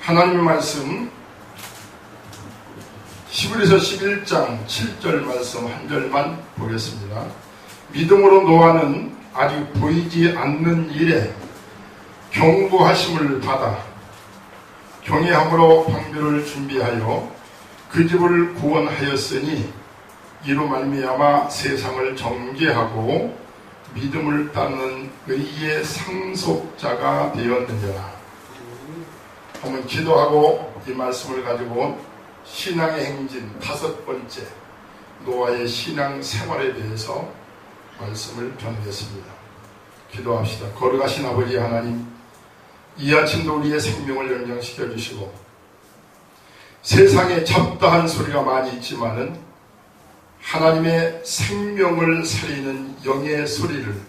하나님의 말씀 히브리서 11장 7절 말씀 한 절만 보겠습니다. 믿음으로 노아는 아직 보이지 않는 일에 경고하심을 받아 경외함으로 방주를 준비하여 그 집을 구원하였으니 이로 말미암아 세상을 정죄하고 믿음을 따르는 의의 상속자가 되었느니라. 한번 기도하고 이 말씀을 가지고 신앙의 행진 5번째 노아의 신앙 생활에 대해서 말씀을 전하겠습니다. 기도합시다. 거룩하신 아버지 하나님, 이 아침도 우리의 생명을 연장시켜 주시고 세상에 잡다한 소리가 많이 있지만은 하나님의 생명을 살리는 영의 소리를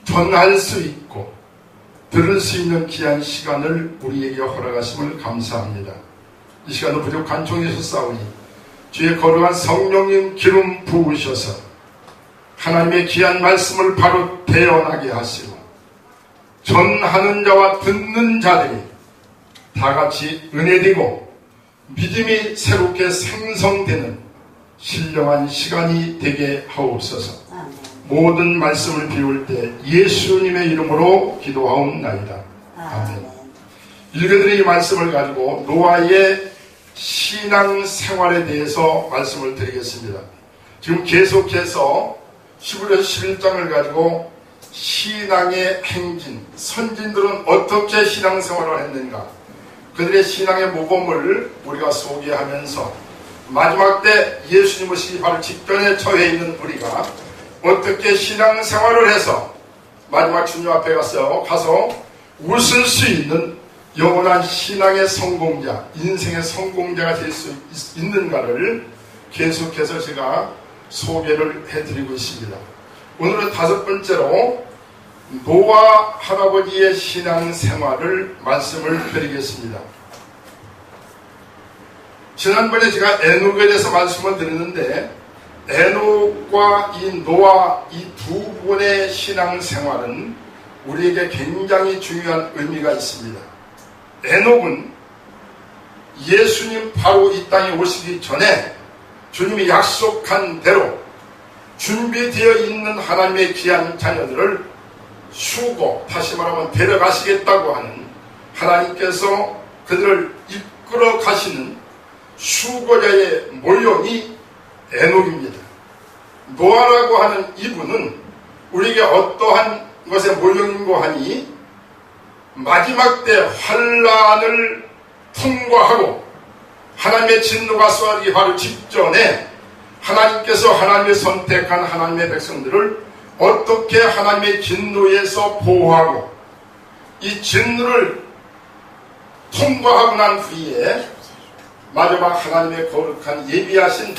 전할 수 있고 들을 수 있는 귀한 시간을 우리에게 허락하심을 감사합니다. 이 시간도 부족한 종이셨사오니 주의 거룩한 성령님 기름 부으셔서 하나님의 귀한 말씀을 바로 대언하게 하시고 전하는 자와 듣는 자들이 다같이 은혜되고 믿음이 새롭게 생성되는 신령한 시간이 되게 하옵소서. 모든 말씀을 비울 때 예수님의 이름으로 기도하옵나이다. 아멘. 읽어드린 이 말씀을 가지고 노아의 신앙생활에 대해서 말씀을 드리겠습니다. 지금 계속해서 히브리서 11장을 가지고 신앙의 행진, 선진들은 어떻게 신앙생활을 했는가, 그들의 신앙의 모범을 우리가 소개하면서 마지막 때 예수님 오시기 바로 직전에 처해 있는 우리가 어떻게 신앙생활을 해서 마지막 주님 앞에 가서 웃을 수 있는 영원한 신앙의 성공자, 인생의 성공자가 될 수 있는가를 계속해서 제가 소개를 해드리고 있습니다. 오늘은 5번째로 노아 할아버지의 신앙생활을 말씀을 드리겠습니다. 지난번에 제가 에녹에 대해서 말씀을 드렸는데 에녹과 이 노아 이 두 분의 신앙생활은 우리에게 굉장히 중요한 의미가 있습니다. 에녹은 예수님 바로 이 땅에 오시기 전에 주님이 약속한 대로 준비되어 있는 하나님의 귀한 자녀들을 수고, 다시 말하면 데려가시겠다고 하는 하나님께서 그들을 이끌어 가시는 수고자의 모형이 에녹입니다. 노아라고 하는 이분은 우리에게 어떠한 것의 모형인고 하니 마지막 때 환난을 통과하고 하나님의 진노가 쏟아지기 바로 직전에 하나님께서 하나님의 선택한 하나님의 백성들을 어떻게 하나님의 진노에서 보호하고 이 진노를 통과하고 난 후에 마지막 하나님의 거룩한 예비하신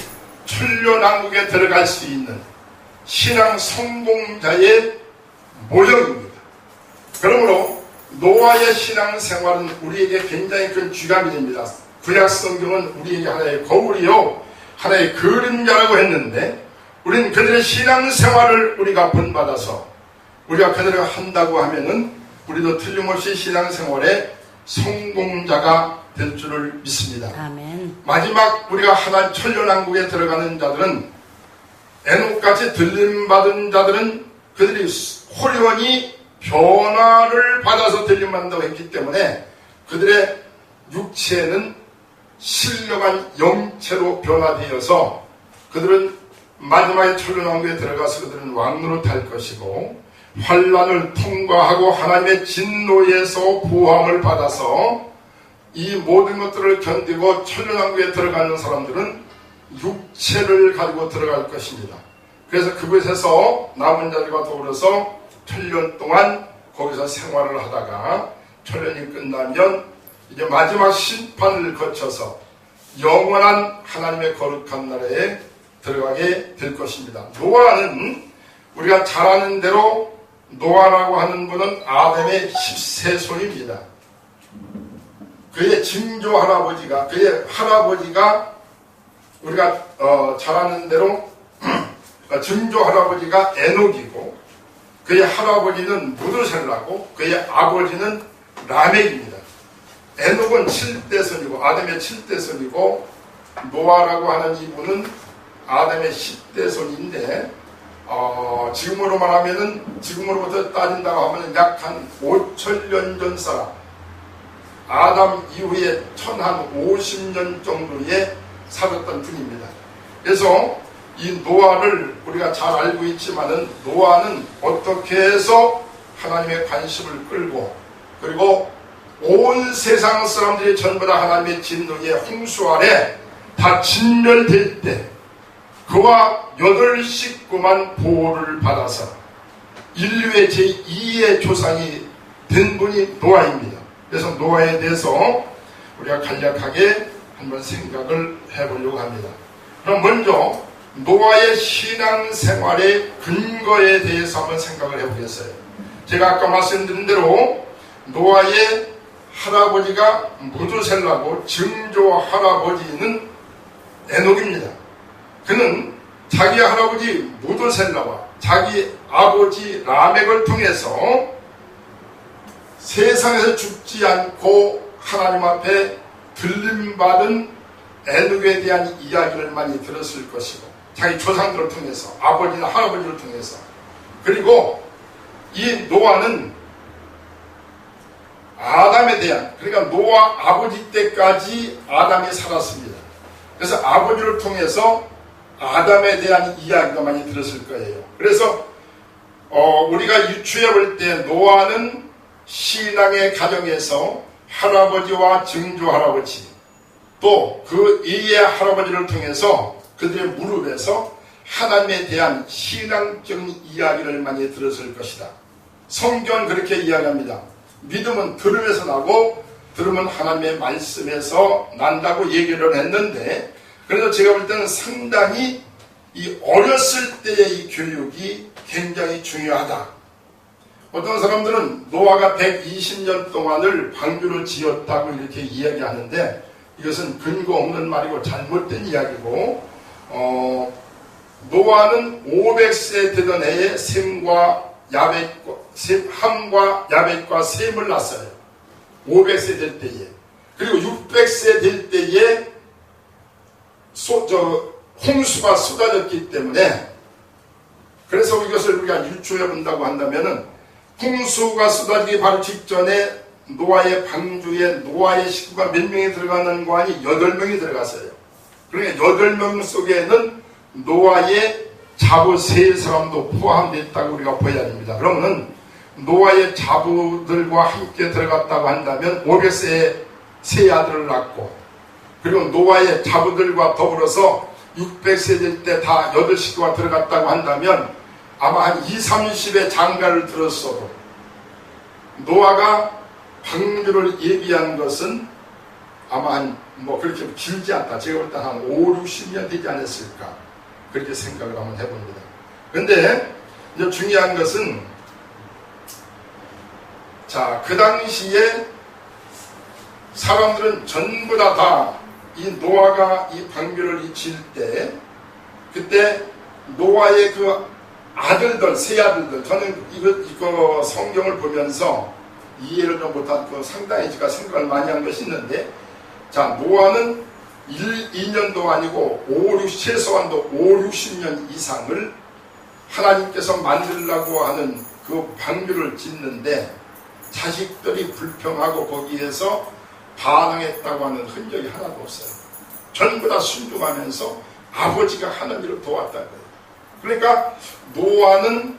천년왕국에 들어갈 수 있는 신앙 성공자의 모형입니다. 그러므로 노아의 신앙생활은 우리에게 굉장히 큰 귀감이 됩니다. 구약 성경은 우리에게 하나의 거울이요 하나의 그림자라고 했는데 우리는 그들의 신앙생활을 우리가 본받아서 우리가 그들을 한다고 하면은 우리도 틀림없이 신앙생활의 성공자가 될 줄을 믿습니다. 아멘. 마지막 우리가 하나님 천년왕국에 들어가는 자들은 에녹같이 들림받은 자들은 그들이 호련히 변화를 받아서 들림받는다고 했기 때문에 그들의 육체는 신령한 영체로 변화되어서 그들은 마지막에 천년왕국에 들어가서 그들은 왕노로 탈 것이고 환난을 통과하고 하나님의 진노에서 보호함을 받아서 이 모든 것들을 견디고 천년왕국에 들어가는 사람들은 육체를 가지고 들어갈 것입니다. 그래서 그곳에서 남은 자들과 더불어서 천년 동안 거기서 생활을 하다가 천년이 끝나면 이제 마지막 심판을 거쳐서 영원한 하나님의 거룩한 나라에 들어가게 될 것입니다. 노아는 우리가 잘 아는 대로 노아라고 하는 분은 아담의 10세손입니다. 그의 증조 할아버지가, 그의 할아버지가 우리가 잘 아는 대로 증조 할아버지가 에녹이고 그의 할아버지는 무드셀라고 그의 아버지는 라멕입니다. 에녹은 7대손이고 아담의 7대손이고 노아라고 하는 이분은 아담의 10대손인데 지금으로 말하면은 지금으로부터 따진다고 하면 약 한 5천년 전 사람, 아담 이후에 한 50년 정도에 살았던 분입니다. 그래서 이 노아를 우리가 잘 알고 있지만은 노아는 어떻게 해서 하나님의 관심을 끌고 그리고 온 세상 사람들이 전부 다 하나님의 진노의 홍수 아래 다 진멸될 때 그와 8 식구만 보호를 받아서 인류의 제2의 조상이 된 분이 노아입니다. 그래서 노아에 대해서 우리가 간략하게 한번 생각을 해보려고 합니다. 그럼 먼저 노아의 신앙생활의 근거에 대해서 한번 생각을 해보겠어요. 제가 아까 말씀드린 대로 노아의 할아버지가 무두셀라고 증조 할아버지는 에녹입니다. 그는 자기 할아버지 무두셀라와 자기 아버지 라멕을 통해서 세상에서 죽지 않고 하나님 앞에 들림받은 에녹에 대한 이야기를 많이 들었을 것이고 자기 조상들을 통해서 아버지나 할아버지를 통해서 그리고 이 노아는 아담에 대한 그러니까 노아 아버지 때까지 아담이 살았습니다. 그래서 아버지를 통해서 아담에 대한 이야기가 많이 들었을 거예요. 그래서 우리가 유추해 볼 때 노아는 신앙의 가정에서 할아버지와 증조 할아버지 또 그 이의 할아버지를 통해서 그들의 무릎에서 하나님에 대한 신앙적인 이야기를 많이 들었을 것이다. 성경은 그렇게 이야기합니다. 믿음은 들음에서 나고 들음은 하나님의 말씀에서 난다고 얘기를 했는데 그래서 제가 볼 때는 상당히 이 어렸을 때의 이 교육이 굉장히 중요하다. 어떤 사람들은 노아가 120년 동안을 방주를 지었다고 이렇게 이야기하는데 이것은 근거 없는 말이고 잘못된 이야기고 노아는 500세 되던 해에 함과 야벳과 셈을 낳았어요. 500세 될 때에. 그리고 600세 될 때에 홍수가 쏟아졌기 때문에 그래서 이것을 우리가 유추해 본다고 한다면은 홍수가 쏟아지기 바로 직전에 노아의 방주에 노아의 식구가 몇 명이 들어가는 거 아니 8명이 들어갔어요. 그러니까 8명 속에는 노아의 자부 3사람도 포함되어 있다고 우리가 보여야 됩니다. 그러면 노아의 자부들과 함께 들어갔다고 한다면 500세에 세 아들을 낳고 그리고 노아의 자부들과 더불어서 600세 될 때 다 8식구가 들어갔다고 한다면 아마 한 20-30의 장가를 들었어도 노아가 방주를 예비한 것은 아마 그렇게 길지 않다. 제가 볼 때 한 5-60년 되지 않았을까. 그렇게 생각을 한번 해봅니다. 그런데 이제 중요한 것은 그 당시에 사람들은 전부 다 이 노아가 이 방주를 지을 때 그때 노아의 그 아들들, 세 아들들 저는 이거 성경을 보면서 이해를 좀 못한 상당히 제가 생각을 많이 한 것이 있는데 노아는 2년도 아니고 최소한도 5-60년 이상을 하나님께서 만들려고 하는 그 방주를 짓는데 자식들이 불평하고 거기에서 반항했다고 하는 흔적이 하나도 없어요. 전부 다 순종하면서 아버지가 하는 일을 도왔다는 거예요. 그러니까 노아는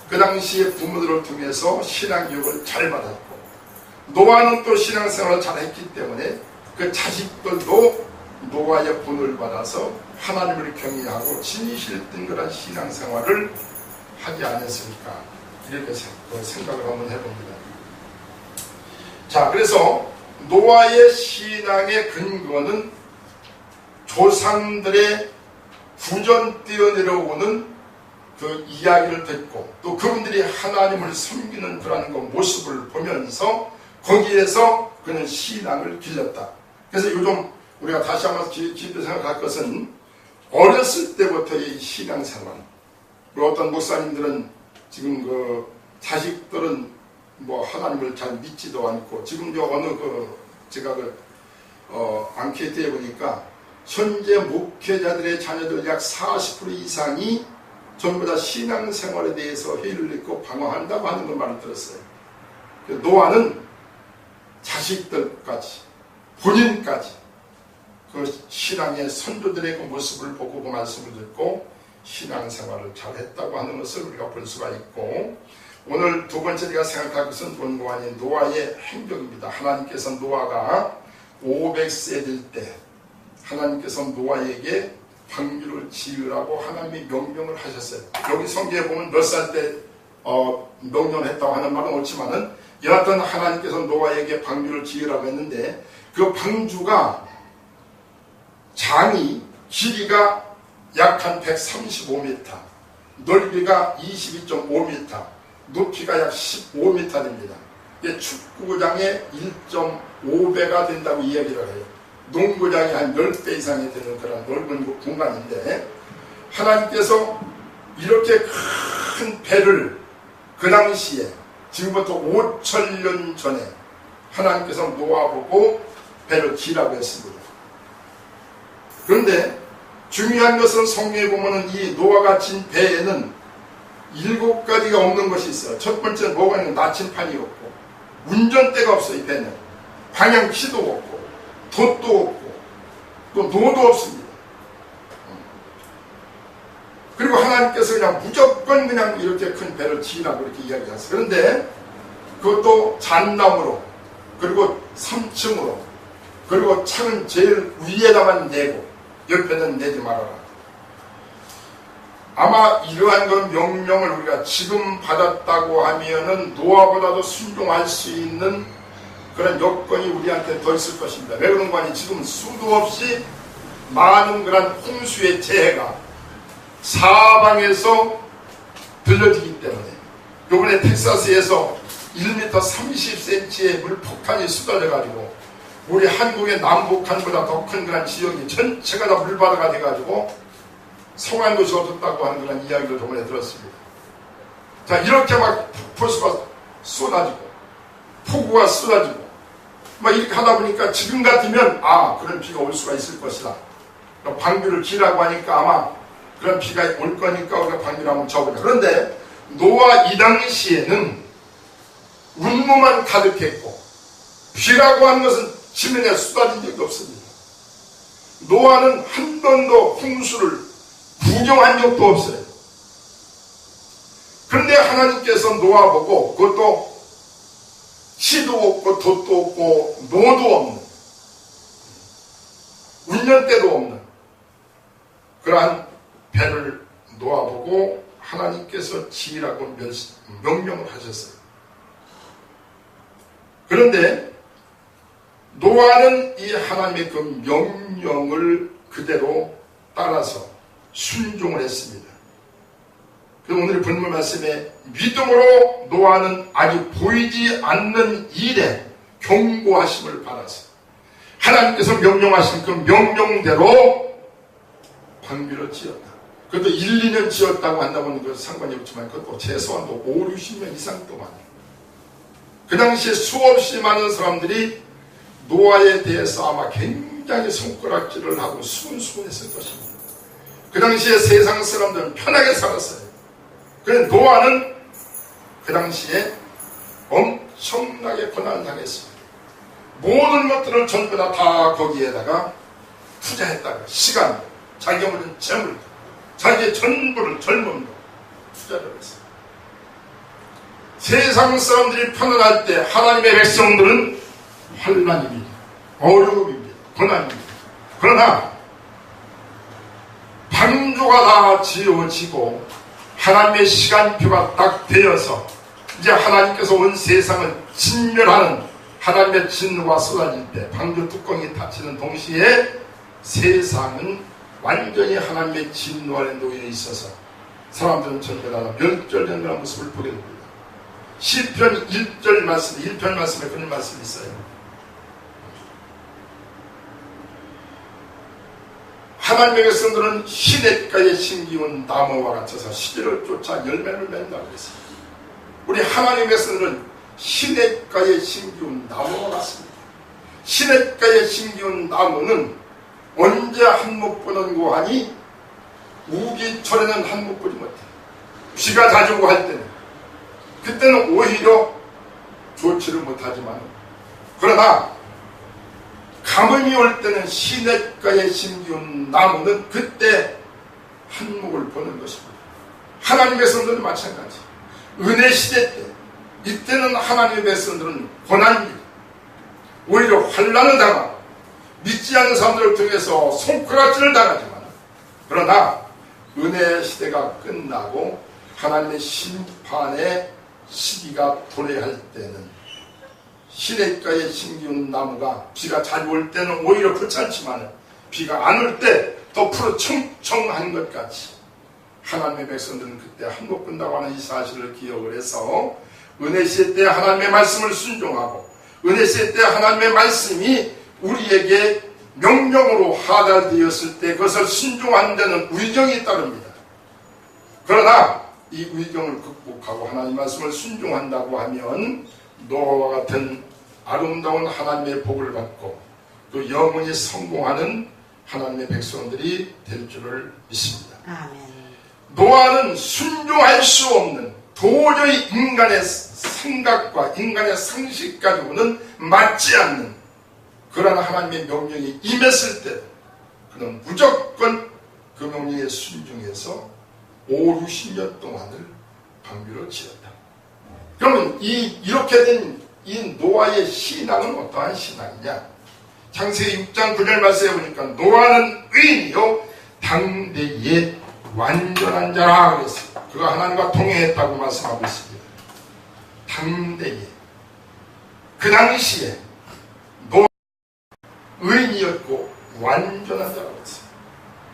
그 당시에 부모들을 통해서 신앙교육을 잘 받았고 노아는 또 신앙생활을 잘했기 때문에 그 자식들도 노아의 본을 받아서 하나님을 경외하고 진실된 그런 신앙생활을 하지 않았을까 이렇게 생각을 한번 해봅니다. 그래서 노아의 신앙의 근거는 조상들의 구전 뛰어내려오는 그 이야기를 듣고 또 그분들이 하나님을 섬기는 그런 그 모습을 보면서 거기에서 그는 신앙을 길렀다. 그래서 요즘 우리가 다시 한번 깊이 생각할 것은 어렸을 때부터의 신앙생활. 그리고 어떤 목사님들은 지금 자식들은 하나님을 잘 믿지도 않고 지금 어느 제가 앙케이트에 보니까 현재 목회자들의 자녀들 약 40% 이상이 전부 다 신앙생활에 대해서 회의를 했고 방황한다고 하는 걸 말을 들었어요. 노아는 자식들까지 본인까지 그 신앙의 선조들의 그 모습을 보고 그 말씀을 듣고 신앙생활을 잘했다고 하는 것을 우리가 볼 수가 있고, 오늘 두 번째 제가 생각할 것은 본고안인 노아의 행동입니다. 하나님께서 노아가 500세 될 때 하나님께서 노아에게 방주를 지으라고 하나님이 명령을 하셨어요. 여기 성경에 보면 몇 살 때 명령을 했다고 하는 말은 옳지만은 여하튼 하나님께서 노아에게 방주를 지으라고 했는데, 그 방주가 장이 길이가 약 한 135m, 넓이가 22.5m, 높이가 약 15m 됩니다. 이게 축구장의 1.5배가 된다고 이야기를 해요. 농구장이 한 10배 이상이 되는 그런 넓은 공간인데, 하나님께서 이렇게 큰 배를 그 당시에 지금부터 5,000년 전에 하나님께서 노아 보고 배를 지라고 했습니다. 그런데 중요한 것은 성경에 보면은 이 노아가 진 배에는 7가지가 없는 것이 있어요. 첫 번째는 뭐가 있는 나침판이 없고, 운전대가 없어요. 이 배는 방향키도 없고, 돛도 없고, 또 노도 없습니다. 그리고 하나님께서 그냥 무조건 그냥 이렇게 큰 배를 지으라고 이렇게 이야기하세요. 그런데 그것도 잣나무로, 그리고 3층으로, 그리고 창은 제일 위에다만 내고 옆에는 내지 말아라. 아마 이러한 그 명령을 우리가 지금 받았다고 하면은 노아보다도 순종할 수 있는 그런 여건이 우리한테 더 있을 것입니다. 왜 그런 거 아니? 지금 수도 없이 많은 그런 홍수의 재해가 사방에서 들려지기 때문에, 요번에 텍사스에서 1m 30cm의 물폭탄이 쏟아져가지고 우리 한국의 남북한보다 더 큰 그런 지역이 전체가 다 물바다가 돼가지고 성한 것이 없었다고 하는 그런 이야기를 저번에 들었습니다. 자, 이렇게 막 폭포수가 쏟아지고 폭우가 쏟아지고 막 이렇게 하다 보니까 지금 같으면 그런 비가 올 수가 있을 것이다. 방주를 지라고 하니까 아마 그런 비가 올 거니까 우리가 방주를 한번 쳐보자. 그런데 노아 이 당시에는 운무만 가득했고 비라고 하는 것은 지면에 쏟아진 적이 없습니다. 노아는 한 번도 홍수를 구경한 적도 없어요. 그런데 하나님께서 노아 보고 그것도 시도 없고 돛도 없고 노도 없는, 운전대도 없는 그러한 배를 노아 보고 하나님께서 지으라고 명령을 하셨어요. 그런데 노아는 이 하나님의 그 명령을 그대로 따라서 순종을 했습니다. 그래서 오늘 본문 말씀에 믿음으로 노아는 아직 보이지 않는 일에 경고하심을 받아서 하나님께서 명령하신 그 명령대로 방주를 지었다. 그것도 1, 2년 지었다고 한다면 그 상관이 없지만 그것도 최소한도 5, 60년 이상 동안 그 당시에 수없이 많은 사람들이 노아에 대해서 아마 굉장히 손가락질을 하고 수군수군했을 것입니다. 그 당시에 세상 사람들은 편하게 살았어요. 그런데 노아는 그 당시에 엄청나게 고난을 당했습니다. 모든 것들을 전부 다 거기에다가 투자했다가 시간, 자기가 모든 재물, 자기의 전부를 젊음으로 투자를 했어요. 세상 사람들이 편안할 때 하나님의 백성들은 환난입니다. 어려움입니다. 고난입니다. 그러나 방주가 다 지어지고 하나님의 시간표가 딱 되어서 이제 하나님께서 온 세상을 진멸하는 하나님의 진노가 쏟아질 때 방주 뚜껑이 닫히는 동시에 세상은 완전히 하나님의 진노 아래 놓여 있어서 사람들은 전부 다 멸절되는 모습을 보게 됩니다. 시편 1편 말씀에 그런 말씀이 있어요. 하나님의 백성들은 시냇가에 심기운 나무와 같아서 시들을 쫓아 열매를 맺는다고 했습니다. 우리 하나님의 백성들은 시냇가에 심기운 나무와 같습니다. 시냇가에 심기운 나무는 언제 한몫 보는고 하니 우기철에는 한몫 보지 못해. 비가 자주 오고 할 때는 그때는 오히려 좋지를 못하지만, 그러나 가뭄이 올 때는 시냇가에 심기운 나무는 그때 한몫을 보는 것입니다. 하나님의 백성들은 마찬가지. 은혜 시대 때, 이때는 하나님의 백성들은 고난입니다. 오히려 환난을 당하고 믿지 않는 사람들을 통해서 손가락질을 당하지만, 그러나 은혜 시대가 끝나고 하나님의 심판의 시기가 도래할 때는 시냇가에 심기운 나무가 비가 잘 올 때는 오히려 그렇지만 비가 안 올 때 더 푸르 청청한 것 같이 하나님의 백성들은 그때 한몫 본다고 하는 이 사실을 기억을 해서 은혜 시대 때 하나님의 말씀을 순종하고, 은혜 시대 때 하나님의 말씀이 우리에게 명령으로 하달되었을 때 그것을 순종하는 데는 위경이 따릅니다. 그러나 이 위경을 극복하고 하나님 말씀을 순종한다고 하면 노아와 같은 아름다운 하나님의 복을 받고 또 영원히 성공하는 하나님의 백성들이 될 줄을 믿습니다. 아멘. 노아는 순종할 수 없는, 도저히 인간의 생각과 인간의 상식 가지고는 맞지 않는 그러나 하나님의 명령이 임했을 때 그는 무조건 그 명령에 순종해서 50-60년 동안을 방비로 지었다. 그러면 이렇게 된 이 노아의 신앙은 어떠한 신앙이냐? 창세기 6장 9절 말씀에 보니까 노아는 의인이요 당대의 완전한 자라 그랬어요. 그가 하나님과 동행했다고 말씀하고 있습니다. 당대에, 그 당시에 노아 의인이었고 완전한 자라고 했어요.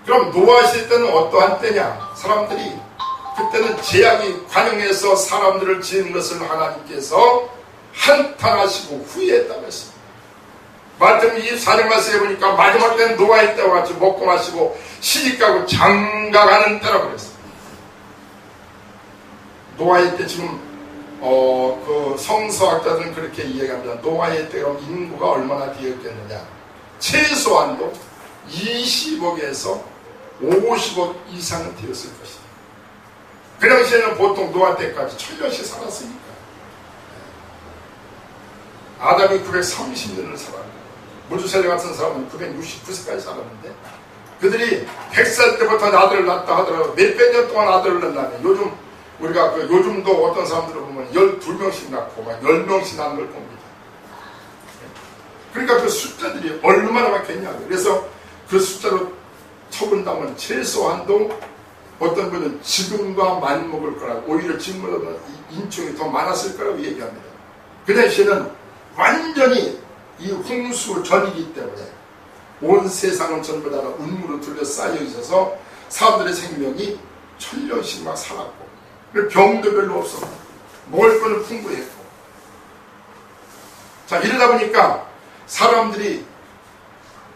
그럼 노아 시대 때는 어떠한 때냐? 사람들이 그때는 제약이 관영해서 사람들을 지은 것을 하나님께서 한탄하시고 후회했다고 했습니다. 마태복음 24장 말씀에 보니까 마지막 때는 노아의 때와 같이 먹고 마시고 시집가고 장가가는 때라고 그랬어요. 노아의 때 지금 그 성서학자들은 그렇게 이야기합니다. 노아의 때 그럼 인구가 얼마나 되었겠느냐? 최소한도 20억에서 50억 이상은 되었을 것이다. 그 당시에는 보통 노아 때까지 1000년씩 살았으니까. 아담이 930년을 살았고 무주세례 같은 사람은 969세까지 살았는데, 그들이 100살 때부터 아들을 낳았다 하더라도 몇백 년 동안 아들을 낳는다면, 요즘 우리가 요즘도 어떤 사람들을 보면 12명씩 낳고 막 10명씩 낳는 걸 봅니다. 그러니까 그 숫자들이 얼마나 많겠냐고. 그래서 그 숫자로 쳐본다면 최소한도 어떤 분은 지금과 맞먹을 거라고, 오히려 지금보다 인종이 더 많았을 거라고 얘기합니다. 그 당시에는 완전히 이 홍수 전이기 때문에 온 세상은 전부 다 운무로 둘러싸여 있어서 사람들의 생명이 1000년씩 막 살았고, 병도 별로 없었고 먹을 거는 풍부했고. 자, 이러다 보니까 사람들이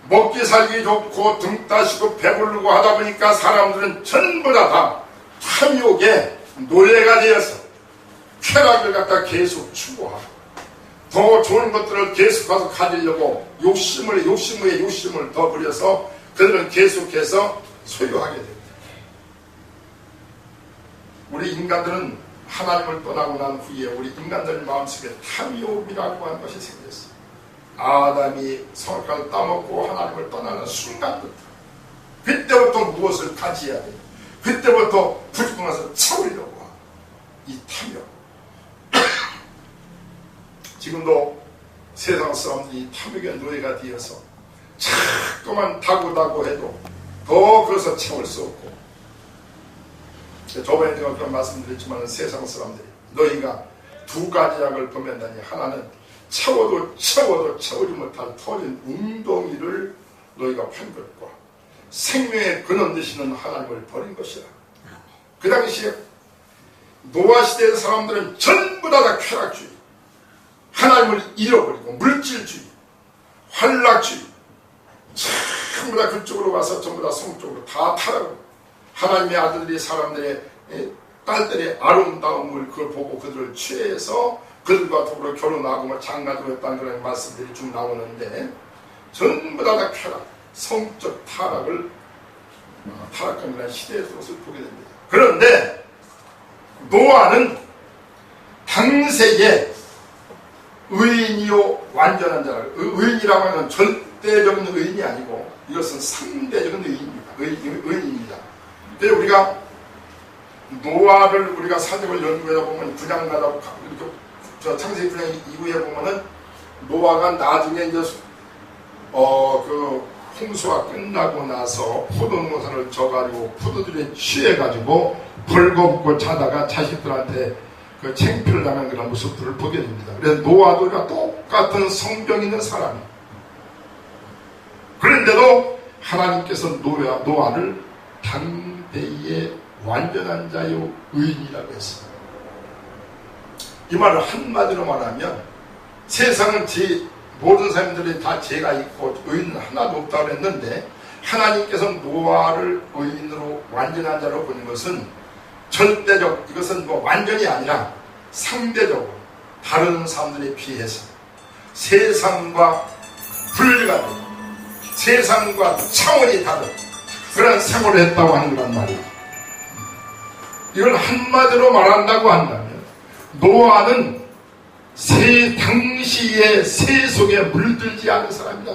먹기 살기 좋고 등 따시고 배부르고 하다 보니까 사람들은 전부 다 탐욕에 노예가 되어서 쾌락을 갖다 계속 추구하고 더 좋은 것들을 계속해서 가지려고 욕심을 더 부려서 그들은 계속해서 소유하게 됩니다. 우리 인간들은 하나님을 떠나고 난 후에 우리 인간들 마음속에 탐욕이라고 하는 것이 생겼어요. 아담이 선악과를 따먹고 하나님을 떠나는 순간부터, 그때부터 무엇을 가지어야 돼요. 그때부터 부지런해서 채우려고 하고 이 탐욕. 지금도 세상 사람들이 탐욕의 노예가 되어서 자꾸만 다고 해도 더 그래서 채울 수 없고, 저번에 제가 그런 말씀드렸지만 세상 사람들이 너희가 두 가지 약을 범한다니, 하나는 채워도 채우지 못할 터진 웅덩이를 너희가 판 것과 생명의 근원 되시는 하나님을 버린 것이라. 그 당시에 노아 시대의 사람들은 전부 다 쾌락주의, 하나님을 잃어버리고 물질주의, 환락주의, 전부 다 그쪽으로 와서 전부 다 성적으로 다 타락하고, 하나님의 아들들이 사람들의 딸들의 아름다움을 그걸 보고 그들을 취해서 그들과 더불어 결혼하고 뭐 장가도 했다는 그런 말씀들이 쭉 나오는데 전부 다 쾌락, 성적 타락을 타락한 시대의 것을 보게 됩니다. 그런데 노아는 당세에 의인이요 완전한 자라. 의인이라고 하는 절대적인 의인이 아니고 이것은 상대적인 의인입니다. 의인입니다. 그래서 우리가 노아를 우리가 사적을 연구해 보면 분양가다 이렇게 저 창세기 분양 이후에 보면은 노아가 나중에 이제 그 홍수가 끝나고 나서 포도농사를 져가지고 포도들이 취해가지고 벌거벗고 자다가 자식들한테 그 창피를 당한 그런 모습들을 보게 됩니다. 그래서 노아도 똑같은 성경 있는 사람이에요. 그런데도 하나님께서 노아를 당대의 완전한 자요 의인이라고 했습니다. 이 말을 한마디로 말하면 세상은 모든 사람들이 다 죄가 있고 의인은 하나도 없다고 했는데 하나님께서 노아를 의인으로 완전한 자로 보는 것은 절대적, 이것은 뭐 완전히 아니라 상대적으로 다른 사람들에 비해서 세상과 분리가 되고 세상과 차원이 다른 그런 생활을 했다고 하는 그런 말이에요. 이걸 한마디로 말한다고 한다면 노아는 당시의 새 속에 물들지 않은 사람이다.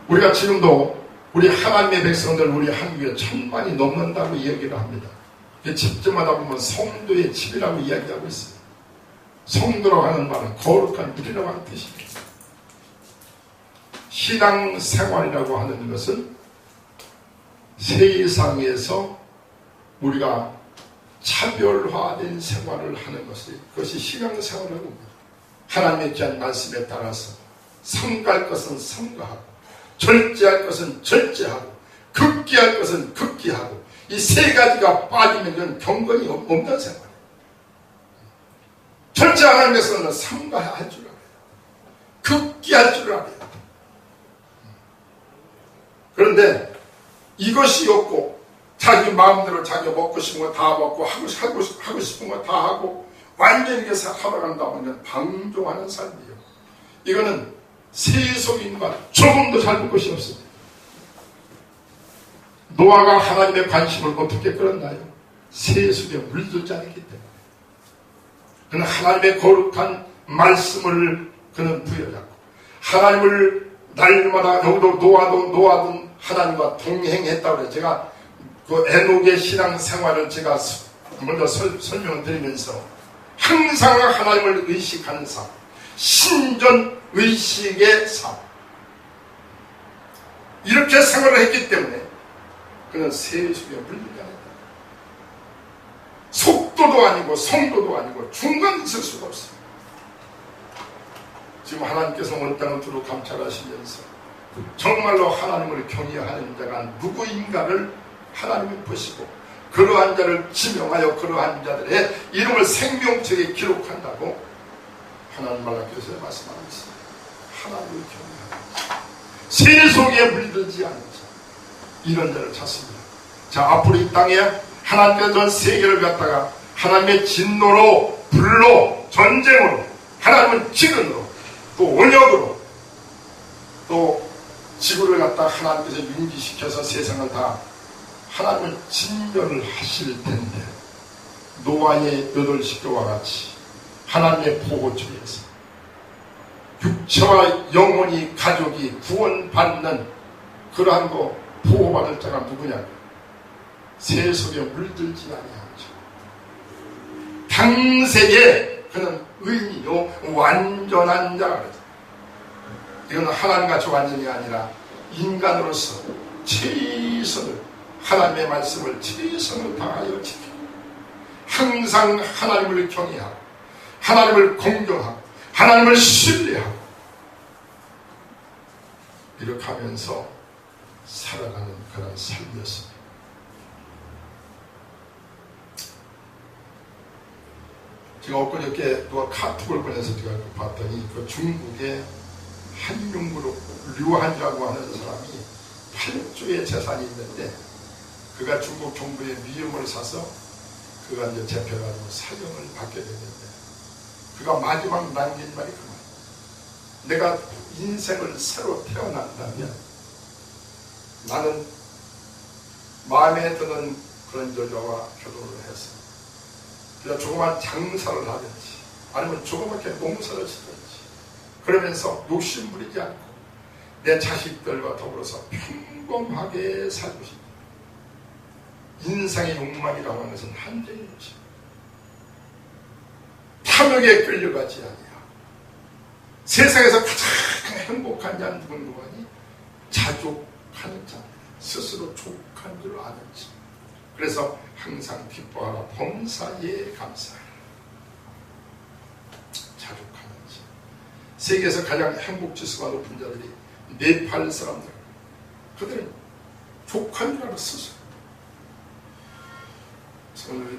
우리가 지금도 우리 하나님의 백성들 우리 한국에 1000만이 넘는다고 이야기를 합니다. 집집마다 보면 성도의 집이라고 이야기하고 있어요. 성도라고 하는 말은 거룩한 물이라고 하는 뜻입니다. 신앙생활이라고 하는 것은 세상에서 우리가 차별화된 생활을 하는 그것이 신앙생활이라고 합니다. 하나님의 귀한 말씀에 따라서 삼가할 것은 삼가하고 절제할 것은 절제하고 극기할 것은 극기하고 이 세 가지가 빠지면 경건이 없는 생활이에요. 절제하는 것은 삼가할 줄 알아요. 극기할 줄 알아요. 그런데 이것이 없고 자기 마음대로 자기 먹고 싶은 거 다 먹고 하고 싶은 거 다 하고 완전히 이렇게 살아간다 보면 방종하는 삶이에요. 이거는 세속인과 조금도 닮은 것이 없습니다. 노아가 하나님의 관심을 어떻게 끌었나요? 세속에 물들지 않기 때문에. 그는 하나님의 거룩한 말씀을 그는 부여잡고 하나님을 날마다 여기도 노아든 하나님과 동행했다고 해요. 제가 그 에녹의 신앙생활을 제가 먼저 설명을 드리면서 항상 하나님을 의식하는 삶, 신전 의식의 삶, 이렇게 생활을 했기 때문에 그는 세속에 물들지 않았다. 속도도 아니고 성도도 아니고 중간에 있을 수가 없어요. 지금 하나님께서 온 땅을 두루 감찰하시면서 정말로 하나님을 경외하는 자가 누구인가를 하나님이 보시고 그러한 자를 지명하여 그러한 자들의 이름을 생명책에 기록한다고 하나님 말씀께서 말씀하고 있습니다. 하나님을 경외하는 자, 세속에 물들지 않는 자, 이런 자를 찾습니다. 자, 앞으로 이 땅에 하나님께서 전 세계를 갖다가 하나님의 진노로, 불로, 전쟁으로, 하나님은 기근으로, 또 원역으로, 또 지구를 갖다 하나님께서 융기시켜서 세상을 다 하나님을 진멸을 하실 텐데 노아의 8식구와 같이 하나님의 보호처에서 육체와 영혼이 가족이 구원받는 그러한 거 보호받을 자가 누구냐? 세속에 물들지 아니하죠. 당세에 그는 의인이요 완전한 자가 그랬다. 이건 하나님같이 완전이 아니라 인간으로서 최선을 하나님의 말씀을 최선을 다하여 지키고 항상 하나님을 경외하고 하나님을 공경하고 하나님을 신뢰하고 이렇게 하면서 살아가는 그런 삶이었습니다. 제가 엊그저께 누가 카톡을 보내서 제가 봤더니 그 중국의 한융그룹 류한이라고 하는 사람이 8조의 재산이 있는데 그가 중국 정부의 위험을 사서 그가 이제 잡혀가지고 사형을 받게 되는데 그가 마지막 남긴 말이 그 말. 내가 인생을 새로 태어난다면 나는 마음에 드는 그런 여자와 결혼을 해서 그냥 조그만 장사를 하든지 아니면 조그맣게 농사를 짓든지 그러면서 욕심 부리지 않고 내 자식들과 더불어서 평범하게 살고 싶다. 인생의 욕망이라고 하는 것은 한정인 것입니다. 탐욕에 끌려가지 아니야. 세상에서 가장 행복한 자는 누구니? 자족하는 자, 스스로 족한 줄 아는 자. 그래서 항상 기뻐하라. 범사에 감사하라. 자족하는 자. 세계에서 가장 행복지수가 높은 자들이 네팔 사람들. 그들은 족한 줄 알아 스스로. 오늘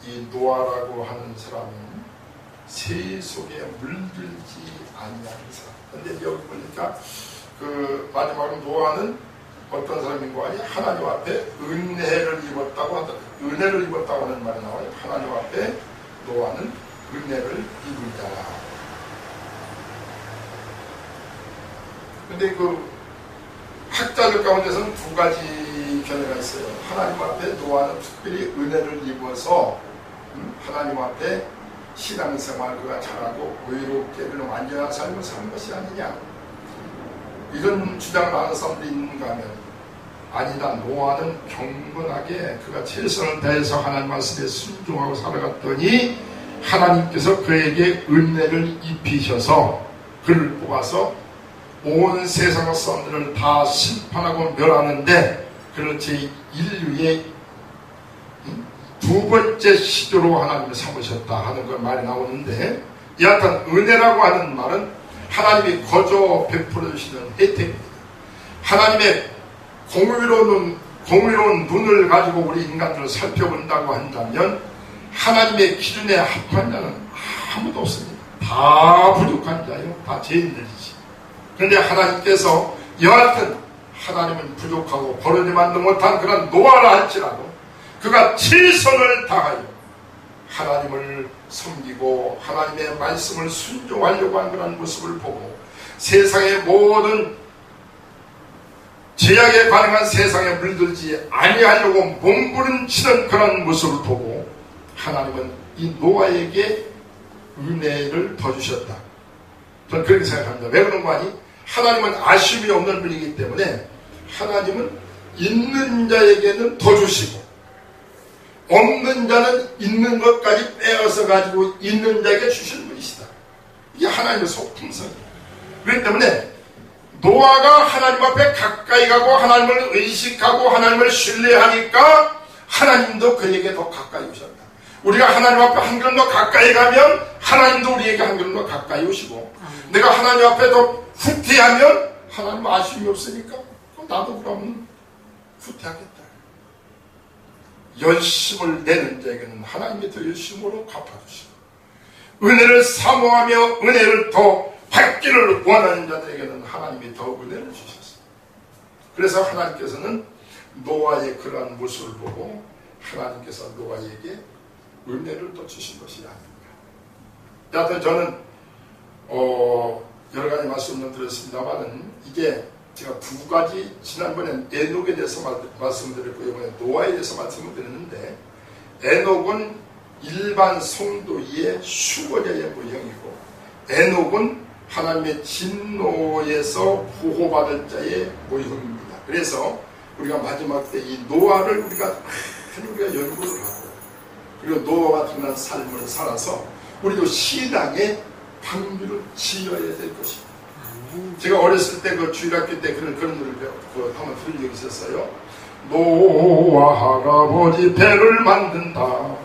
이 노아라고 하는 사람은 새 속에 물들지 아니하는 사람. 근데 여기 보니까 그 마지막으로 노아는 어떤 사람인 거 아니? 하나님 앞에 은혜를 입었다고 하더라고요. 은혜를 입었다고 하는 말이 나와요. 하나님 앞에 노아는 은혜를 입은 자라. 근데 그 학자들 가운데서는 두 가지 견해가 있어요. 하나님 앞에 노아는 특별히 은혜를 입어서 하나님 앞에 신앙생활 그가 잘하고 의롭게 그런 완전한 삶을 사는 것이 아니냐, 이런 주장을 하는 사람들이 있는가 하면 아니다. 노아는 경건하게 그가 최선을 다해서 하나님 말씀에 순종하고 살아갔더니 하나님께서 그에게 은혜를 입히셔서 그를 뽑아서 온 세상 사람들을 다 심판하고 멸하는데 그를 제1류의 두 번째 시조로 하나님을 삼으셨다 하는 그 말이 나오는데, 여하튼 은혜라고 하는 말은 하나님이 거저 베풀어 주시는 혜택입니다. 하나님의 공의로운 눈을 가지고 우리 인간들을 살펴본다고 한다면 하나님의 기준에 합한 자는 아무도 없습니다. 다 부족한 자요, 다 죄인들이지. 그런데 하나님께서 여하튼 하나님은 부족하고 버르지만도 못한 그런 노아라 할지라도 그가 최선을 다하여 하나님을 섬기고 하나님의 말씀을 순종하려고 하는 그런 모습을 보고 세상의 모든 죄악에 가능한 세상에 물들지 아니하려고 몸부림치는 그런 모습을 보고 하나님은 이 노아에게 은혜를 더 주셨다. 저는 그렇게 생각합니다. 왜 그런 거 아니? 하나님은 아쉬움이 없는 분이기 때문에 하나님은 있는 자에게는 더 주시고 없는 자는 있는 것까지 빼앗아 가지고 있는 자에게 주시는 분이시다. 이게 하나님의 속품성이에요. 그렇기 때문에 노아가 하나님 앞에 가까이 가고 하나님을 의식하고 하나님을 신뢰하니까 하나님도 그에게 더 가까이 오셨다. 우리가 하나님 앞에 한 걸음 더 가까이 가면 하나님도 우리에게 한 걸음 더 가까이 오시고, 내가 하나님 앞에 더 후퇴하면 하나님 아쉬움이 없으니까 나도 그러면 후퇴하겠다. 열심을 내는 자에게는 하나님이 더 열심으로 갚아주시고, 은혜를 사모하며 은혜를 더 받기를 원하는 자들에게는 하나님이 더 은혜를 주셨어요. 그래서 하나님께서는 노아의 그러한 모습을 보고 하나님께서 노아에게 은혜를 더 주신 것이 아닙니다. 여하튼 저는 여러 가지 말씀을 드렸습니다만은 이게 제가 두 가지, 지난번엔 에녹에 대해서 말씀드렸고 이번에 노아에 대해서 말씀을 드렸는데, 에녹은 일반 성도의 수고자의 모형이고 에녹은 하나님의 진노에서 보호받을 자의 모형입니다. 그래서 우리가 마지막 때 이 노아를 우리가 연구를 하고 그리고 노아 같은 삶을 살아서 우리도 신앙의 방주를 지어야 될 것입니다. 제가 어렸을 때 그 주일학교 때 그런 노래를 한번 들은 적이 있었어요. 노아 할아버지 배를 만든다.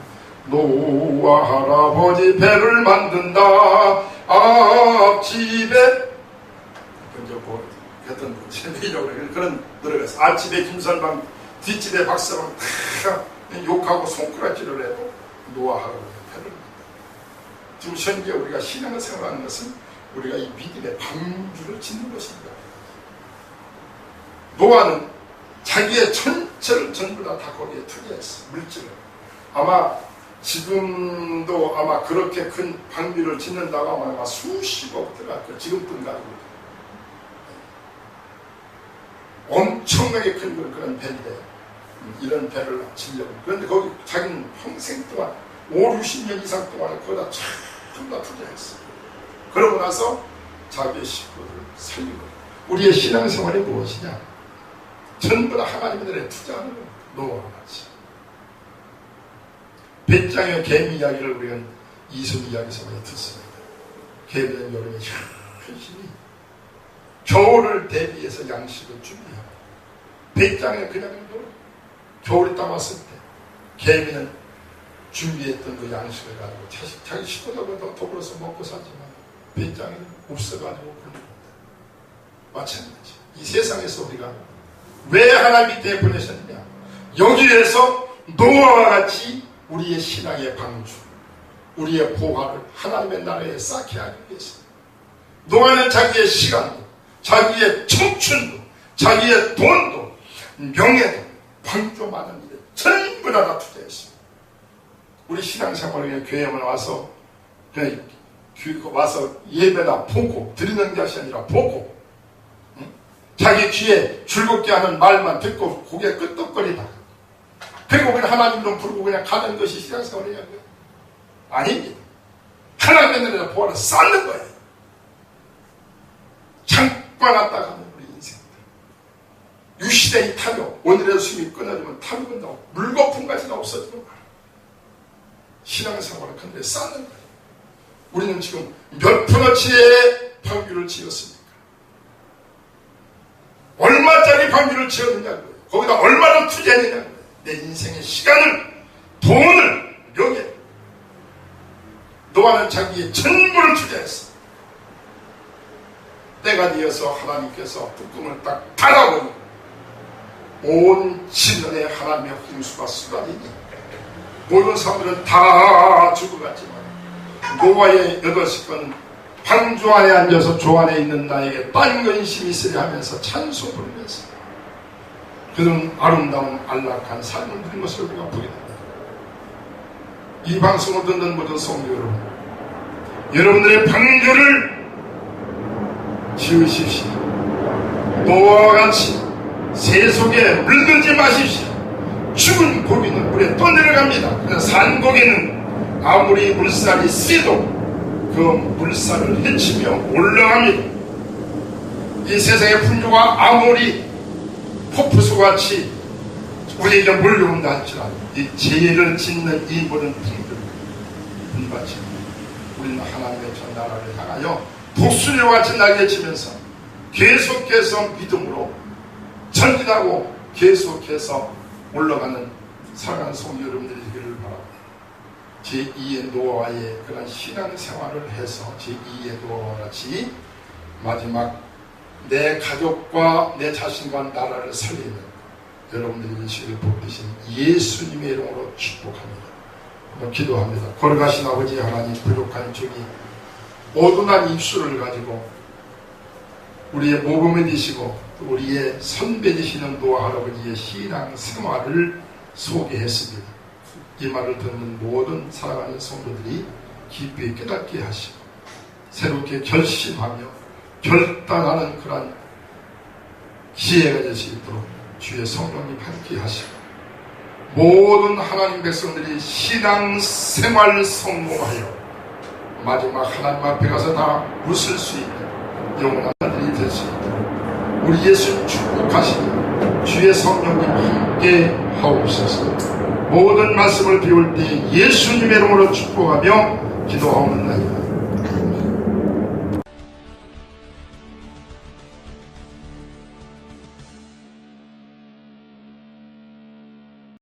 노아 할아버지 배를 만든다. 앞집에 하여튼 그런 노래가 있어요. 앞집에 김선방, 뒷집에 박서방 욕하고 손가락질을 해도 노아 할아버지 배를 만든다. 지금 현재 우리가 신앙을 생각하는 것은 우리가 이 믿음의 방주를 짓는 것입니다. 노아는 자기의 전체를 전부 다 거기에 투자했어. 물질을. 아마 지금도 아마 그렇게 큰 방비를 짓는다고 아마 수십억 들어갈 거예요. 지금뿐 가지고 엄청나게 큰 그런 배인데 이런 배를 지려고. 그런데 거기 자기는 평생 동안 5, 60년 이상 동안 거기다 전부 다 투자했어. 그러고 나서 자기의 식구를 살린 거예요. 우리의 신앙생활이 무엇이냐? 전부 다 하나님의 일에 투자하는 거예요. 노아와 같이. 배짱의 개미 이야기를 우리가 이순 이야기에서 많이 듣습니다. 개미는 여름에 현실이 겨울을 대비해서 양식을 준비하고, 배짱에 그냥 겨울이 딱 왔을 때 개미는 준비했던 그 양식을 가지고 자기 식구들과 더불어서 먹고 살지만 배짱에는 없어가지고 굶는다. 마찬가지. 이 세상에서 우리가 왜 하나님 밑에 보내셨느냐? 여기에서 노아와 같이 우리의 신앙의 방주, 우리의 보화를 하나님의 나라에 쌓게 하기 위해서. 노아는 자기의 시간도, 자기의 청춘도, 자기의 돈도, 명예도, 방조많은 일에 전부 다 투자했습니다. 우리 신앙생활에 교회만 와서 와서 예배나 보고 드리는 것이 아니라 보고, 자기 귀에 즐겁게 하는 말만 듣고 고개 끄덕거리다가 그리고 그냥 하나님 이름 부르고 그냥 가는 것이 신앙생활이냐고요? 아닙니다. 하나님의 나라에 보아를 쌓는 거예요. 잠깐 왔다 가는 우리 인생들. 유시대의 탐욕, 오늘의 숨이 끊어지면 탐욕은 나오고 물거품까지는 없어지는 거예요. 신앙생활을 그늘에 쌓는 거예요. 우리는 지금 몇 푼어치의 방주를 지었습니까? 얼마짜리 방주를 지었느냐고요. 거기다 얼마나 투자했느냐고요. 내 인생의 시간을, 돈을, 명예를. 노아는 자기의 전부를 투자했어. 때가 되어서 하나님께서 뚜껑을 딱 닫아버리고 온 지면에 하나님의 홍수가 쏟아지니 모든 사람들은 다 죽어갔지만 노아의 8식구는 방주 안에 앉아서 조 안에 있는 나에게 딴 근심이 있으려 하면서 찬송 부르면서 그런 아름다운 안락한 삶을 누린 것을 우리가 보게 됩니다. 이 방송을 듣는 모든 성도 여러분, 여러분들의 방주를 지으십시오. 노아와 같이 새 속에 물들지 마십시오. 죽은 고기는 물에 떠내려갑니다. 그래서 산 고기는 아무리 물살이 세도 그 물살을 헤치며 올라갑니다. 이 세상의 풍조가 아무리 폭포수같이 우리에게 몰려온다 할지라도 이 죄를 짓는 이 모든 풍조를 분받지 우리는 하나님의 전 나라를 향하여 독수리와 같이 날개치면서 계속해서 믿음으로 전진하고 계속해서 올라가는 사랑하는 성도 여러분들이 되기를 바랍니다. 제2의 노아와의 그런 신앙생활을 해서 제2의 노아와 같이 마지막 내 가족과 내 자신과 나라를 살리는 여러분들이 되시기를 복되신 예수님의 이름으로 축복합니다. 기도합니다. 걸어가신 아버지 하나님, 부족한 종이 어두운 입술을 가지고 우리의 모범이 되시고 우리의 선배 되시는 노아 할아버지의 신앙 생활을 소개했습니다. 이 말을 듣는 모든 사랑하는 성도들이 깊이 깨닫게 하시고 새롭게 결심하며 결단하는 그런 기회가 될 수 있도록 주의 성령님 함께 하시고 모든 하나님 백성들이 신앙 생활 성공하여 마지막 하나님 앞에 가서 다 웃을 수 있는 영원한 날들이 될 수 있도록 우리 예수님 축복하시며 주의 성령님 함께 하옵소서. 모든 말씀을 비울 때 예수님의 이름으로 축복하며 기도하옵나이다.